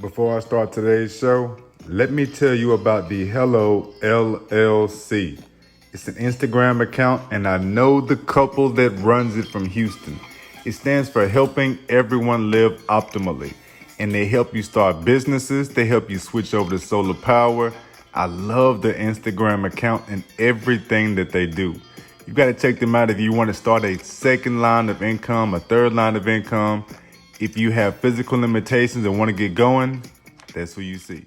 Before I start today's show, let me tell you about the Hello LLC. It's an Instagram account, and I know the couple that runs it from Houston. It stands for Helping Everyone Live Optimally, and they help you start businesses. They help you switch over to solar power. I love the Instagram account and everything that they do. You got to check them out if you want to start a second line of income, a third line of income. If you have physical limitations and want to get going, that's who you see.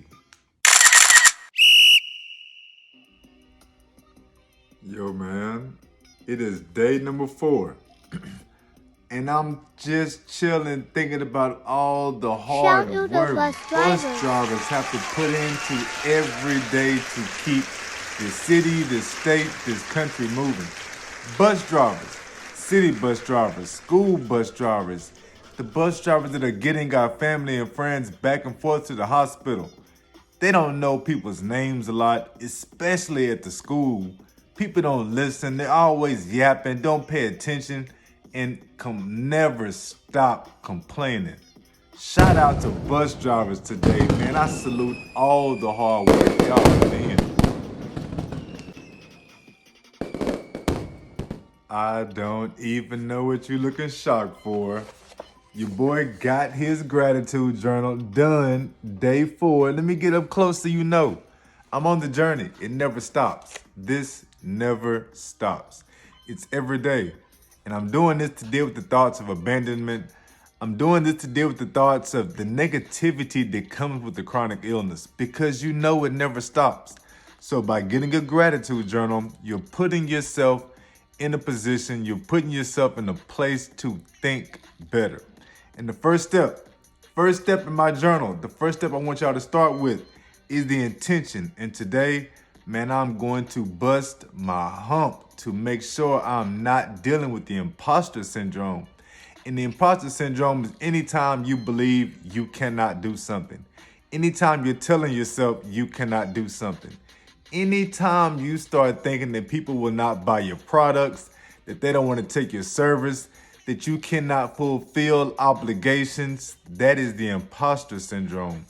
Yo, man, it is day number 4. And I'm just chilling, thinking about all the hard work bus drivers have to put into every day to keep the city, the state, this country moving. Bus drivers, city bus drivers, school bus drivers, the bus drivers that are getting our family and friends back and forth to the hospital. They don't know people's names a lot, especially at the school. People don't listen, they're always yapping, don't pay attention, and never stop complaining. Shout out to bus drivers today, man. I salute all the hard work y'all put in. I don't even know what you're looking shocked for. Your boy got his gratitude journal done, day 4. Let me get up close so you know. I'm on the journey. It never stops. This never stops. It's every day. And I'm doing this to deal with the thoughts of abandonment. I'm doing this to deal with the thoughts of the negativity that comes with the chronic illness, because you know it never stops. So by getting a gratitude journal, you're putting yourself in a position, you're putting yourself in a place to think better. And the first step in my journal, the first step I want y'all to start with is the intention. And today, man, I'm going to bust my hump to make sure I'm not dealing with the imposter syndrome. And the imposter syndrome is anytime you believe you cannot do something. Anytime you're telling yourself you cannot do something. Anytime you start thinking that people will not buy your products, that they don't want to take your service, that you cannot fulfill obligations, that is the imposter syndrome.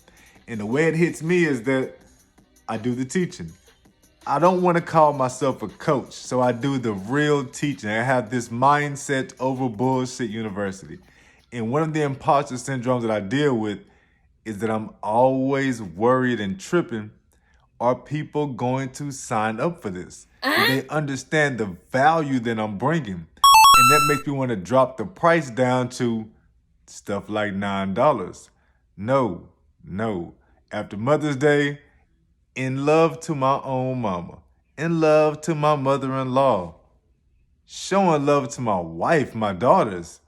And the way it hits me is that I do the teaching. I don't want to call myself a coach, so I do the real teaching. I have this mindset over bullshit university. And one of the imposter syndromes that I deal with is that I'm always worried and tripping. Are people going to sign up for this? Do they understand the value that I'm bringing? And that makes me want to drop the price down to stuff like $9. No. After Mother's Day, in love to my own mama, in love to my mother-in-law, showing love to my wife, my daughters,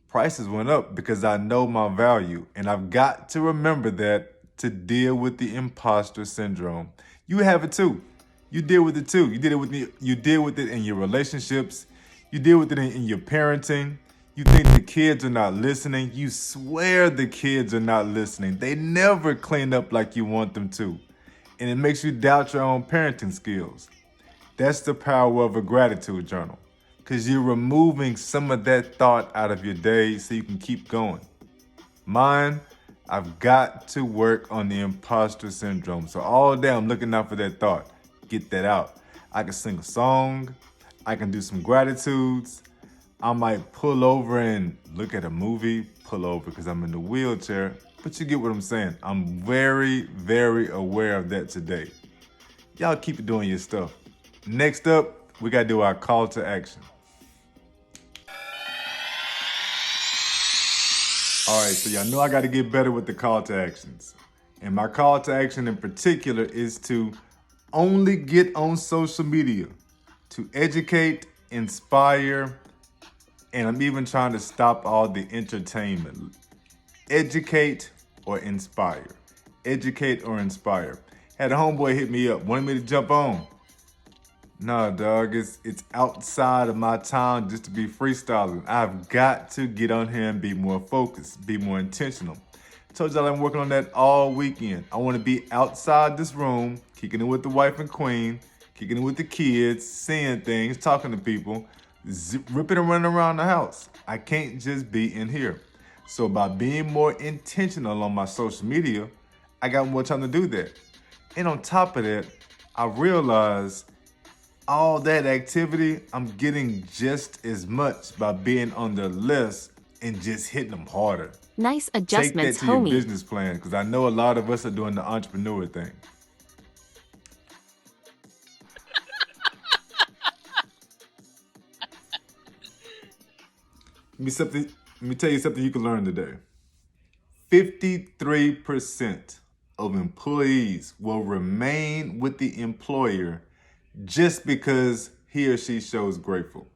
prices went up because I know my value. And I've got to remember that to deal with the imposter syndrome. You have it too. You deal with it too. You deal with it in your relationships. You deal with it in your parenting. You think the kids are not listening. You swear the kids are not listening. They never clean up like you want them to. And it makes you doubt your own parenting skills. That's the power of a gratitude journal, because you're removing some of that thought out of your day so you can keep going. Mine, I've got to work on the imposter syndrome. So all day I'm looking out for that thought. Get that out. I can sing a song. I can do some gratitudes. I might pull over and look at a movie, pull over because I'm in the wheelchair. But you get what I'm saying. I'm very, very aware of that today. Y'all keep doing your stuff. Next up, we got to do our call to action. All right, so y'all know I got to get better with the call to actions. And my call to action in particular is to only get on social media to educate, inspire, and I'm even trying to stop all the entertainment. Educate or inspire. Educate or inspire. Had a homeboy hit me up, wanted me to jump on. Nah, dog, it's outside of my time just to be freestyling. I've got to get on here and be more focused, be more intentional. Told y'all I'm working on that all weekend. I want to be outside this room, kicking it with the wife and queen, kicking it with the kids, seeing things, talking to people, ripping and running around the house. I can't just be in here. So by being more intentional on my social media, I got more time to do that. And on top of that, I realized all that activity, I'm getting just as much by being on the list and just hitting them harder. Nice Take that adjustments, to your homie. business plan, because I know a lot of us are doing the entrepreneur thing. Let me tell you something you can learn today. 53% of employees will remain with the employer just because he or she shows gratitude.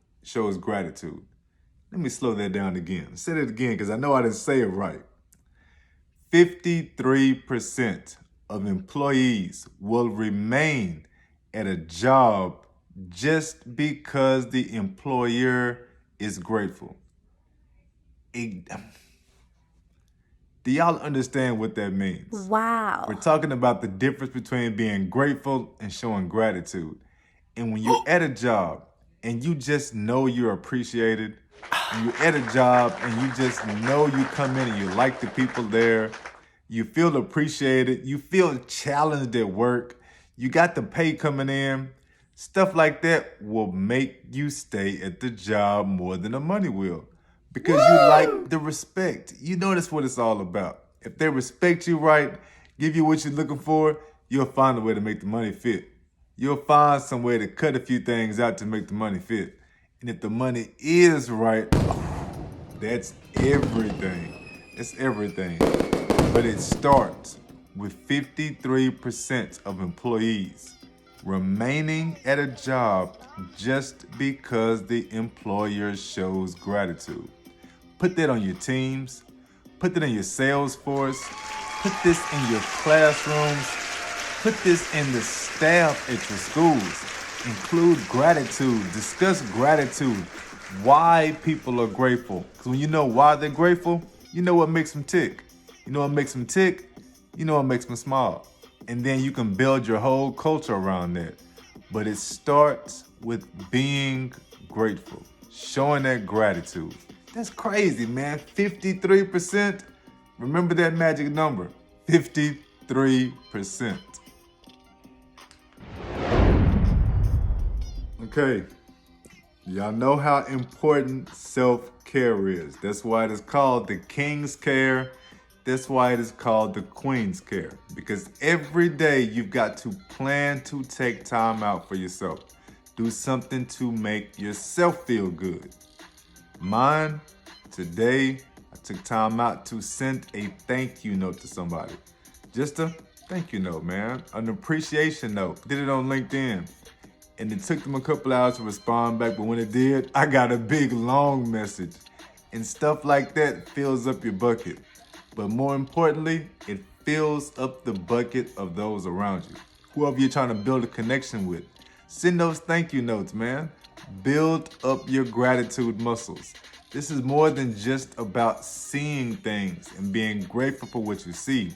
Let me slow that down again. Say it again because I know I didn't say it right. 53% of employees will remain at a job just because the employer is grateful. Do y'all understand what that means? Wow. We're talking about the difference between being grateful and showing gratitude. And when you're at a job and you just know you're appreciated, and you're at a job and you just know you come in and you like the people there, you feel appreciated, you feel challenged at work, you got the pay coming in, stuff like that will make you stay at the job more than the money will. Because you like the respect. You know that's what it's all about. If they respect you right, give you what you're looking for, you'll find a way to make the money fit. You'll find some way to cut a few things out to make the money fit. And if the money is right, that's everything. It's everything. But it starts with 53% of employees remaining at a job just because the employer shows gratitude. Put that on your teams, put that in your sales force, put this in your classrooms, put this in the staff at your schools. Include gratitude, discuss gratitude, why people are grateful. Because when you know why they're grateful, you know what makes them tick. You know what makes them tick, you know what makes them smile. And then you can build your whole culture around that. But it starts with being grateful, showing that gratitude. That's crazy, man. 53%. Remember that magic number, 53%. Okay, y'all know how important self-care is. That's why it is called the King's Care. That's why it is called the Queen's Care. Because every day you've got to plan to take time out for yourself. Do something to make yourself feel good. Mine, today, I took time out to send a thank you note to somebody. Just a thank you note, man. An appreciation note. Did it on LinkedIn. And it took them a couple hours to respond back, but when it did, I got a big, long message. And stuff like that fills up your bucket. But more importantly, it fills up the bucket of those around you. Whoever you're trying to build a connection with. Send those thank you notes, man. Build up your gratitude muscles. This is more than just about seeing things and being grateful for what you see,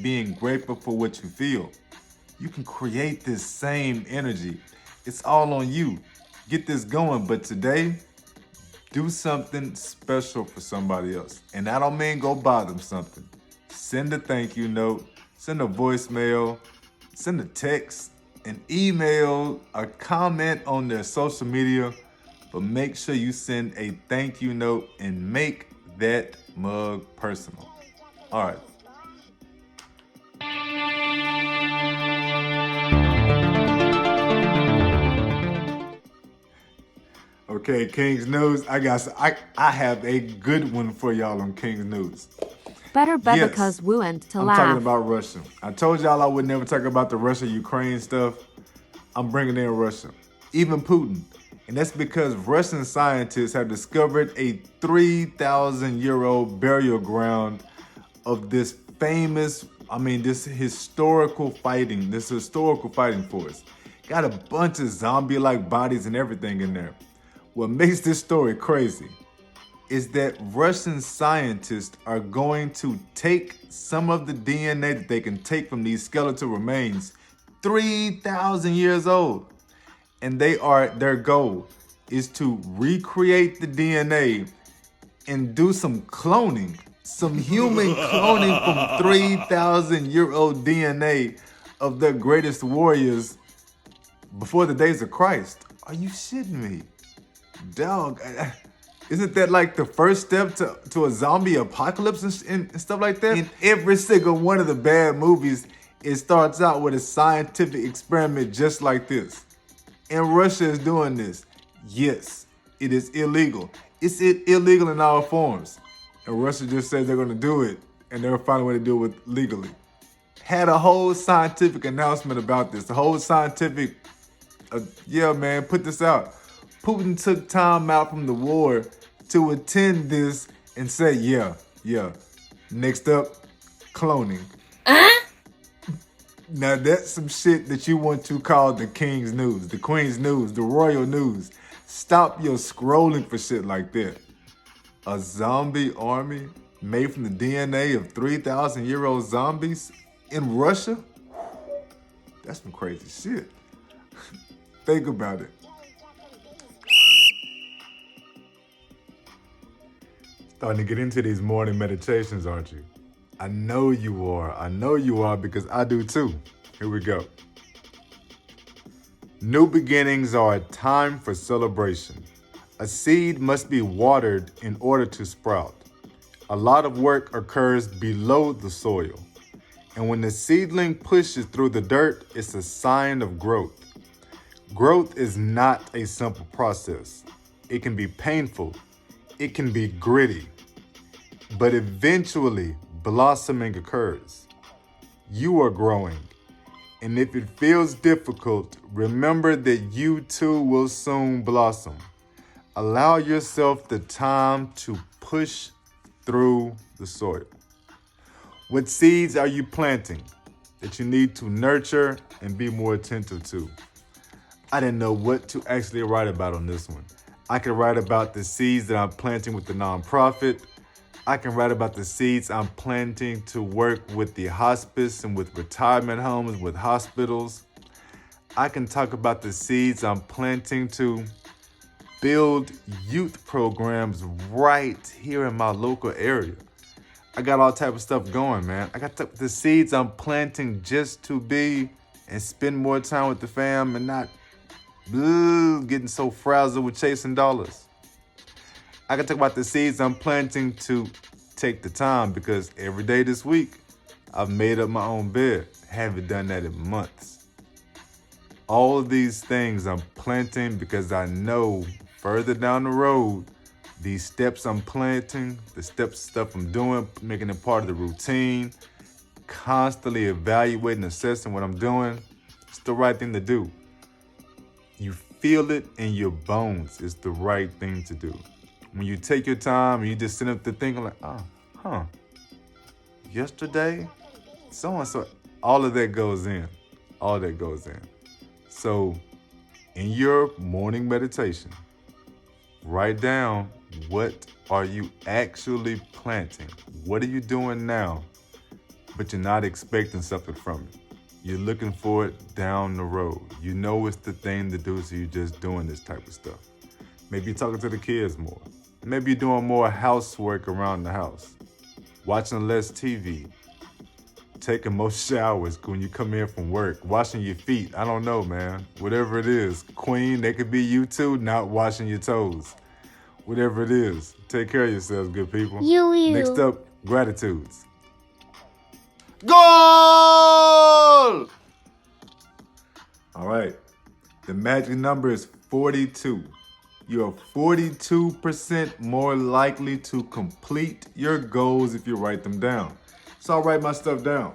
being grateful for what you feel. You can create this same energy. It's all on you. Get this going, but today, do something special for somebody else. And I don't mean go buy them something. Send a thank you note, send a voicemail, send a text, an email, a comment on their social media, but make sure you send a thank you note and make that mug personal. All right. Okay, King's News. I have a good one for y'all on King's News. Better Yes, because wooed to I'm laugh. talking about Russia. I told y'all I would never talk about the Russia-Ukraine stuff. I'm bringing in Russia, even Putin. And that's because Russian scientists have discovered a 3,000-year-old burial ground of this historical fighting force. Got a bunch of zombie-like bodies and everything in there. What makes this story crazy is that Russian scientists are going to take some of the DNA that they can take from these skeletal remains 3,000 years old. And their goal is to recreate the DNA and do some cloning Some human cloning from 3,000-year-old DNA of the greatest warriors before the days of Christ. Are you shitting me? Dog, isn't that like the first step to a zombie apocalypse and stuff like that? In every single one of the bad movies, it starts out with a scientific experiment just like this. And Russia is doing this. Yes, it is illegal. It's illegal in all forms. And Russia just says they're gonna do it, and they'll find a way to do it legally. Had a whole scientific announcement about this. The whole scientific, yeah, man, put this out. Putin took time out from the war to attend this and say, yeah. Next up, cloning. Now that's some shit that you want to call the king's news, the queen's news, the royal news. Stop your scrolling for shit like that. A zombie army made from the DNA of 3,000-year-old zombies in Russia? That's some crazy shit. Think about it. Starting to get into these morning meditations, aren't you? I know you are. I know you are because I do too. Here we go. New beginnings are a time for celebration. A seed must be watered in order to sprout. A lot of work occurs below the soil. And when the seedling pushes through the dirt, it's a sign of growth. Growth is not a simple process. It can be painful. It can be gritty. But eventually, blossoming occurs. You are growing. And if it feels difficult, remember that you too will soon blossom. Allow yourself the time to push through the soil. What seeds are you planting that you need to nurture and be more attentive to? I didn't know what to actually write about on this one. I could write about the seeds that I'm planting with the nonprofit. I can write about the seeds I'm planting to work with the hospice and with retirement homes, with hospitals. I can talk about the seeds I'm planting to build youth programs right here in my local area. I got all type of stuff going, man. I got the seeds I'm planting just to be and spend more time with the fam and not getting so frazzled with chasing dollars. I can talk about the seeds I'm planting to take the time because every day this week, I've made up my own bed. Haven't done that in months. All of these things I'm planting because I know further down the road, these steps I'm planting, the stuff I'm doing, making it part of the routine, constantly evaluating, assessing what I'm doing, it's the right thing to do. You feel it in your bones. It's the right thing to do. When you take your time and you just sit up there thinking like, yesterday, so-and-so, all of that goes in. All that goes in. So in your morning meditation, write down what are you actually planting? What are you doing now? But you're not expecting something from it. You're looking for it down the road. You know it's the thing to do, so you're just doing this type of stuff. Maybe you're talking to the kids more. Maybe you're doing more housework around the house. Watching less TV. Taking more showers when you come in from work. Washing your feet. I don't know, man. Whatever it is. Queen, that could be you too, not washing your toes. Whatever it is. Take care of yourselves, good people. You. Next up, gratitudes. Goal! All right. The magic number is 42. You're 42% more likely to complete your goals if you write them down. So I'll write my stuff down.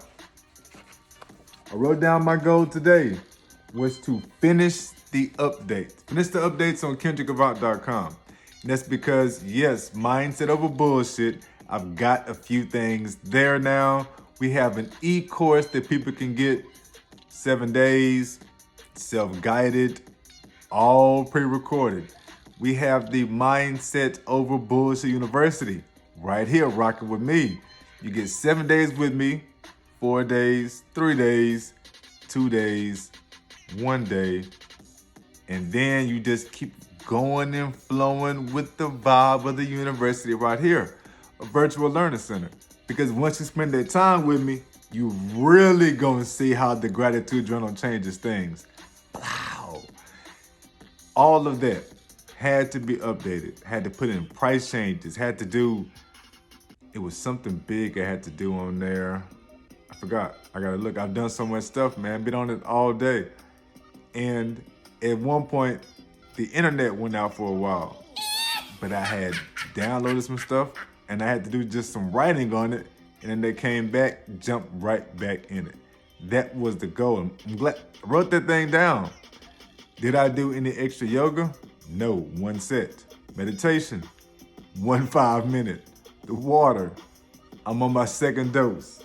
I wrote down my goal today was to finish the updates. Finish the updates on KendrickAvant.com. And that's because, yes, mindset over bullshit. I've got a few things there now. We have an e-course that people can get 7 days, self-guided, all pre-recorded. We have the Mindset Over Bullshit University right here rocking with me. You get 7 days with me, 4 days, 3 days, 2 days, 1 day, and then you just keep going and flowing with the vibe of the university right here. a virtual learning center. Because once you spend that time with me, you really gonna see how the gratitude journal changes things. Wow. All of that had to be updated, had to put in price changes, it was something big I had to do on there. I forgot. I gotta look. I've done so much stuff, man. Been on it all day. And at one point, the internet went out for a while. But I had downloaded some stuff and I had to do just some writing on it. And then they came back, jumped right back in it. That was the goal. I'm glad I wrote that thing down. Did I do any extra yoga? No, 1 set. Meditation, 1 5-minute. The water, I'm on my 2nd dose.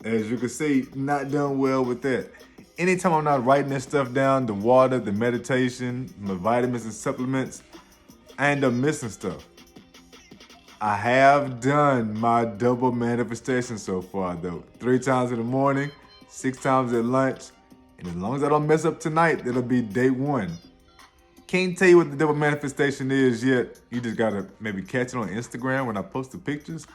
As you can see, not done well with that. Anytime I'm not writing this stuff down, the water, the meditation, my vitamins and supplements, I end up missing stuff. I have done my double manifestation so far though. 3 times in the morning, 6 times at lunch, and as long as I don't mess up tonight, it'll be day 1. Can't tell you what the double manifestation is yet. You just gotta maybe catch it on Instagram when I post the pictures.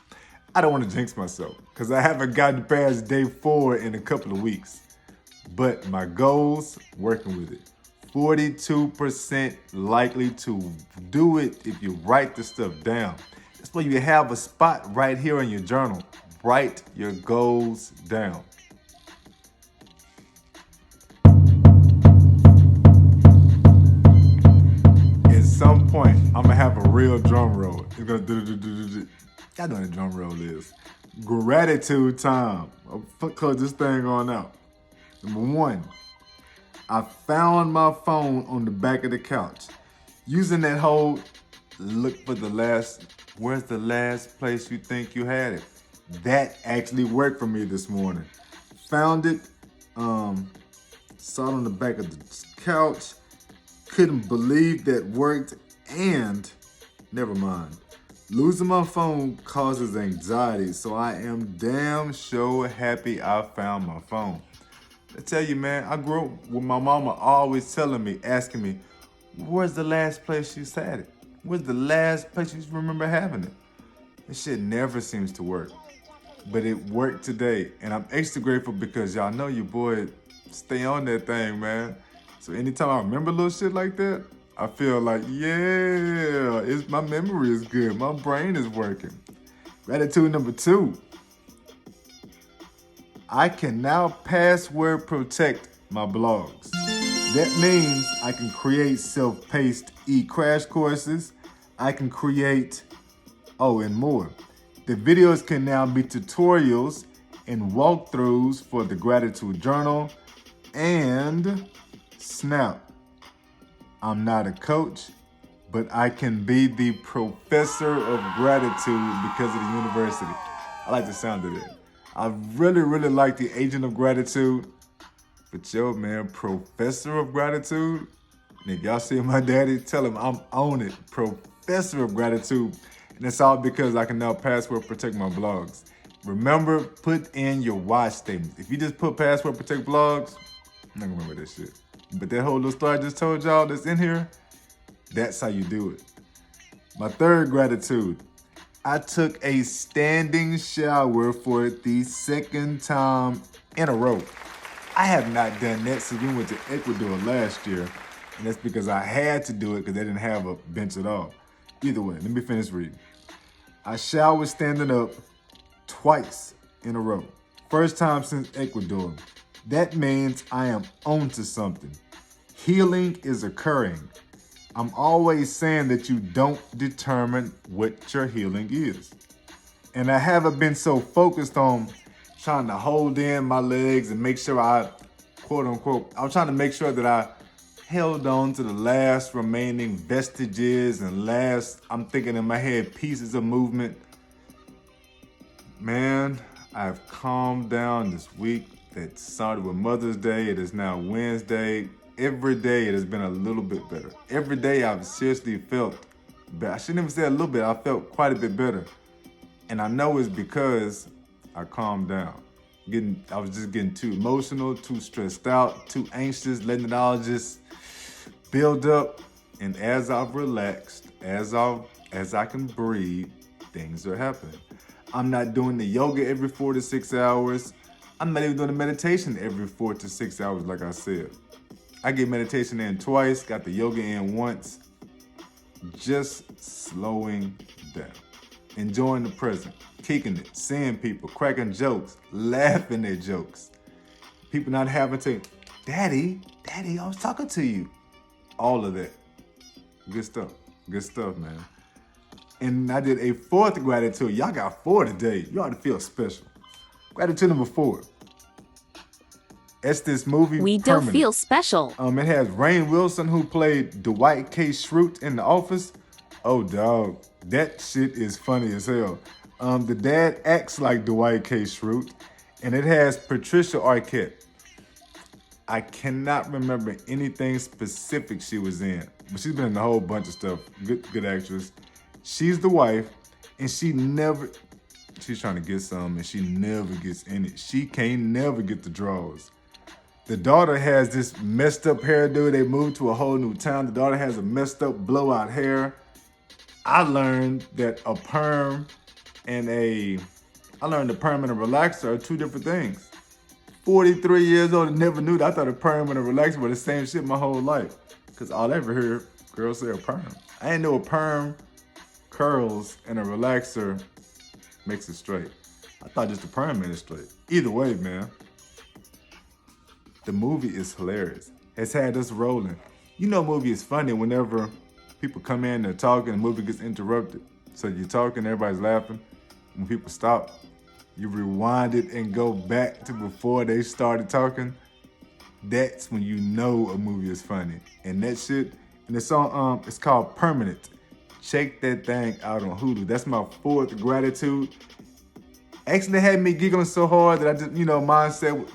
I don't want to jinx myself because I haven't gotten past day 4 in a couple of weeks. But my goals, working with it. 42% likely to do it if you write the stuff down. That's why you have a spot right here in your journal. Write your goals down. At some point, I'm gonna have a real drum roll. It's gonna do. Y'all know what a drum roll is. Gratitude time. I'll close this thing on out. Number 1, I found my phone on the back of the couch. Using that whole look for where's the last place you think you had it? That actually worked for me this morning. Found it, saw it on the back of the couch, couldn't believe that worked, and never mind. Losing my phone causes anxiety, so I am damn sure happy I found my phone. I tell you, man, I grew up with my mama always telling me, asking me, where's the last place you had it? Where's the last place you remember having it? This shit never seems to work. But it worked today, and I'm extra grateful because y'all know your boy stay on that thing, man. So anytime I remember little shit like that, I feel like, yeah, my memory is good. My brain is working. Gratitude number 2. I can now password protect my blogs. That means I can create self-paced e-crash courses. I can create, and more. The videos can now be tutorials and walkthroughs for the gratitude journal and Snap. I'm not a coach, but I can be the professor of gratitude because of the university. I like the sound of it. I really, really like the agent of gratitude. But yo, man, professor of gratitude. And if y'all see my daddy, tell him I'm on it. Professor of gratitude. And it's all because I can now password protect my blogs. Remember, put in your why statement. If you just put password protect blogs, I'm not gonna remember that shit. But that whole little story I just told y'all that's in here, that's how you do it. My 3rd gratitude. I took a standing shower for the 2nd time in a row. I have not done that since we went to Ecuador last year. And that's because I had to do it because they didn't have a bench at all. Either way, let me finish reading. I showered standing up twice in a row. First time since Ecuador. That means I am onto something. Healing is occurring. I'm always saying that you don't determine what your healing is. And I haven't been so focused on trying to hold in my legs and make sure I, quote unquote, I was trying to make sure that I held on to the last remaining vestiges and I'm thinking in my head, pieces of movement. Man, I've calmed down this week. That started with Mother's Day. It is now Wednesday. Every day it has been a little bit better. Every day I've seriously felt better. I shouldn't even say a little bit. I felt quite a bit better. And I know it's because I calmed down. I was just getting too emotional, too stressed out, too anxious, letting it all just build up. And as I've relaxed, as I can breathe, things are happening. I'm not doing the yoga every 4 to 6 hours. I'm not even doing the meditation every 4 to 6 hours, like I said. I get meditation in twice, got the yoga in once. Just slowing down, enjoying the present, kicking it, seeing people, cracking jokes, laughing at jokes. People not having to, Daddy, I was talking to you. All of that. Good stuff, man. And I did a fourth gratitude. Y'all got 4 today. You ought to feel special. Gratitude number 4. It's this movie, We don't Permanent. feel special. It has Rainn Wilson, who played Dwight K. Schrute in The Office. Oh, dog, that shit is funny as hell. The dad acts like Dwight K. Schrute, and it has Patricia Arquette. I cannot remember anything specific she was in, but she's been in a whole bunch of stuff. Good actress. She's the wife, and she's trying to get some, and she never gets in it. She can't never get the draws. The daughter has this messed up hairdo. They moved to a whole new town. The daughter has a messed up blowout hair. I learned that a perm and a relaxer are 2 different things. 43 years old and never knew that. I thought a perm and a relaxer were the same shit my whole life. Cause all I ever hear girls say a perm. I didn't know a perm, curls, and a relaxer makes it straight. I thought just a perm made it straight. Either way, man. The movie is hilarious. It's had us rolling. You know, movie is funny whenever people come in, they're talking, the movie gets interrupted. So you're talking, everybody's laughing. When people stop, you rewind it and go back to before they started talking. That's when you know a movie is funny. And that shit, and it's on, it's called Permanent. Check that thing out on Hulu. That's my 4th gratitude. Actually had me giggling so hard that I just,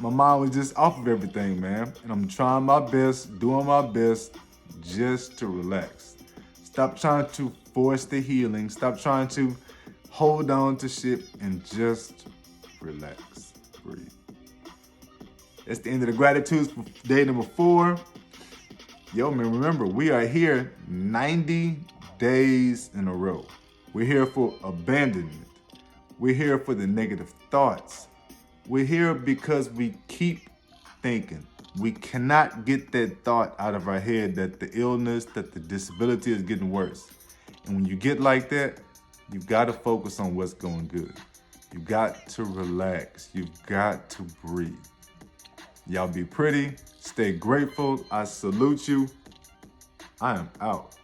my mind was just off of everything, man. And I'm trying my best, doing my best just to relax. Stop trying to force the healing. Stop trying to hold on to shit and just relax, breathe. That's the end of the gratitudes for day number 4. Yo, man, remember, we are here 90 days in a row. We're here for abandonment. We're here for the negative thoughts. We're here because we keep thinking. We cannot get that thought out of our head that the illness, that the disability is getting worse. And when you get like that, you've got to focus on what's going good. You've got to relax. You've got to breathe. Y'all be pretty. Stay grateful. I salute you. I am out.